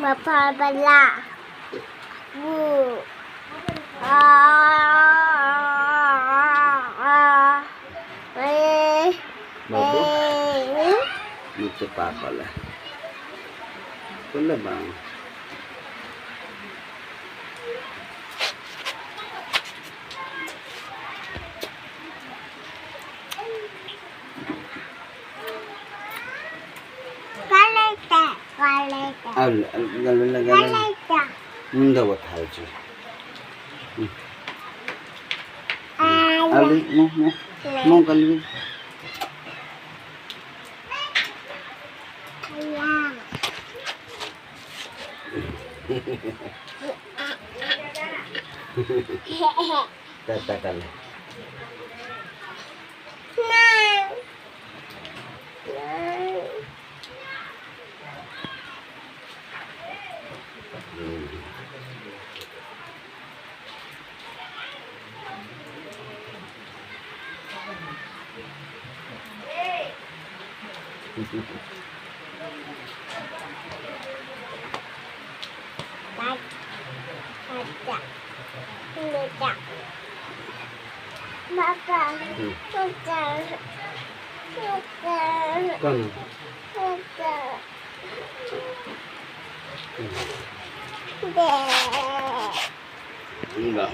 Bapak bala. Bu. Babu, magpapala. Wala bang? Kalita. Kalita. Ganon. Kalita. Hindi what how's it? Ali mo kalwi. Ayan. Tatakal. Nang. Baca. Baca. Baca. Baca. Baca. Kano? Baca. Enggak.